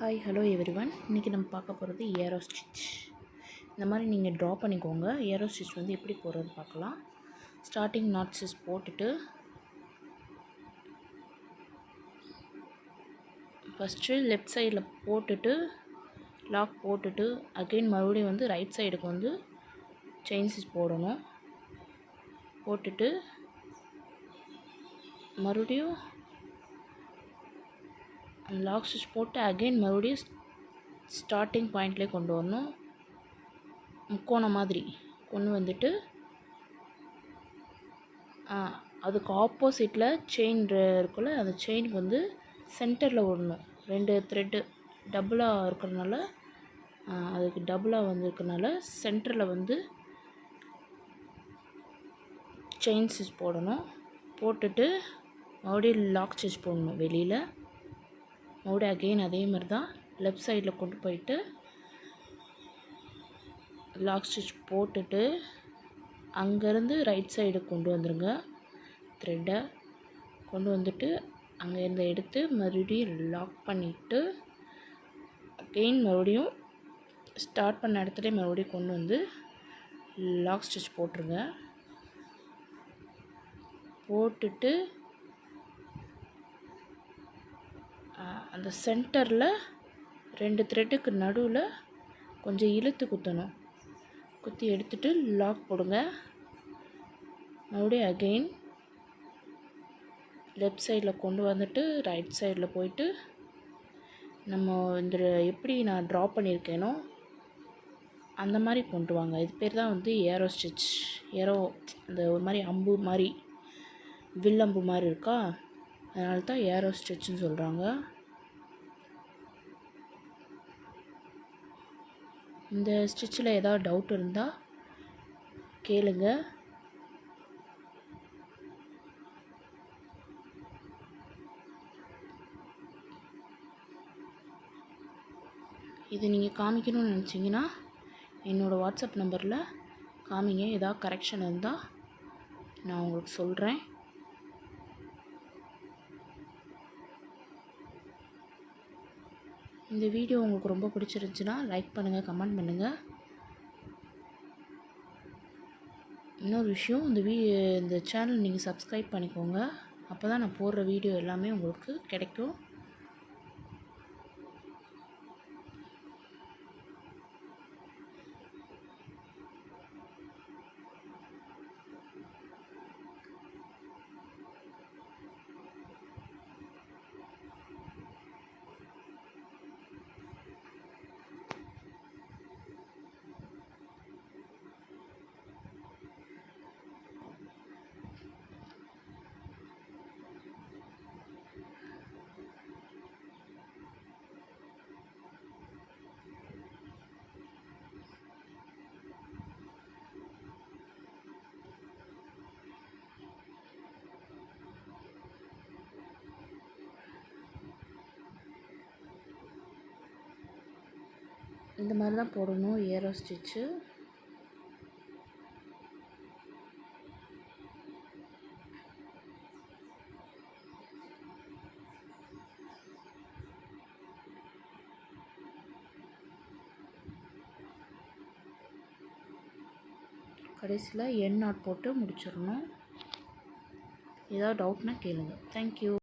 Hi hello everyone. இன்றைக்கி நம்ம பார்க்க போகிறது ஏரோ ஸ்டிச். இந்த மாதிரி நீங்கள் ட்ரா பண்ணிக்கோங்க. ஏரோ ஸ்டிச் வந்து எப்படி போடுறது பார்க்கலாம். ஸ்டார்டிங் நாட் ஸ்டிச் போட்டுட்டு ஃபஸ்ட்டு லெஃப்ட் சைடில் போட்டுட்டு லாக் போட்டுட்டு அகெயின் மறுபடியும் வந்து ரைட் சைடுக்கு வந்து செயின் ஸ்டிச் போடணும். போட்டுட்டு மறுபடியும் லாக் ஸ்டிச் போட்டு அகெயின் மறுபடியும் ஸ்டார்டிங் பாயிண்ட்லேயே கொண்டு வரணும். முக்கோணம் மாதிரி கொண்டு வந்துட்டு அதுக்கு ஆப்போசிட்டில் செயின் இருக்குல்ல, அந்த செயினுக்கு வந்து சென்டரில் விடணும். 2 த்ரெட்டு டபுளாக இருக்கிறதுனால அதுக்கு டபுளாக வந்துருக்கனால சென்டரில் வந்து செயின் ஸ்டிச் போடணும். போட்டுட்டு மறுபடியும் லாக் ஸ்டிச் போடணும். வெளியில் மறுபடியும் அகெயின் அதே மாதிரி தான் லெஃப்ட் சைடில் கொண்டு போயிட்டு லாக் ஸ்டிச் போட்டுட்டு அங்கேருந்து ரைட் சைடு கொண்டு வந்துடுங்க. த்ரெட்டை கொண்டு வந்துட்டு அங்கேருந்து எடுத்து மறுபடியும் லாக் பண்ணிவிட்டு அகெயின் மறுபடியும் ஸ்டார்ட் பண்ண இடத்துல மறுபடியும் கொண்டு வந்து லாக் ஸ்டிச் போட்டுருங்க. போட்டுட்டு அந்த சென்டரில் 2 த்ரெட்டுக்கு நடுவில் கொஞ்சம் இழுத்து குத்தணும். குத்தி எடுத்துகிட்டு லாக் போடுங்க. மறுபடியும் அகெயின் லெஃப்ட் சைடில் கொண்டு வந்துட்டு ரைட் சைடில் போயிட்டு நம்ம இந்த எப்படி நான் ட்ரா பண்ணியிருக்கேனோ அந்த மாதிரி கொண்டு வாங்க. இது பேர் தான் வந்து ஏரோ ஸ்டிச். ஏரோ அந்த ஒரு மாதிரி அம்பு மாதிரி வில்லம்பு மாதிரி இருக்கா, அதனால தான் ஏரோ ஸ்டிச்சுன்னு சொல்கிறாங்க. இந்த ஸ்டிச்சில் ஏதாவது டவுட் இருந்தால் கேளுங்க. இது நீங்கள் காமிக்கணும்னு நினச்சிங்கன்னா என்னோடய வாட்ஸ்அப் நம்பரில் காமிங்க. ஏதாவது கரெக்ஷன் இருந்தால் நான் உங்களுக்கு சொல்கிறேன். இந்த வீடியோ உங்களுக்கு ரொம்ப பிடிச்சிருந்துச்சுன்னா லைக் பண்ணுங்கள், கமெண்ட் பண்ணுங்கள். இன்னொரு விஷயம், இந்த சேனல் நீங்கள் சப்ஸ்கிரைப் பண்ணிக்கோங்க. அப்போ தான் நான் போடுற வீடியோ எல்லாமே உங்களுக்கு கிடைக்கும். இந்த மாதிரி தான் போடணும் ஏரோ ஸ்டிச்சு. கடைசியில் எண்ட் நாட் போட்டு முடிச்சிடணும். ஏதாவது டவுட்னா கேளுங்க. தேங்க்யூ.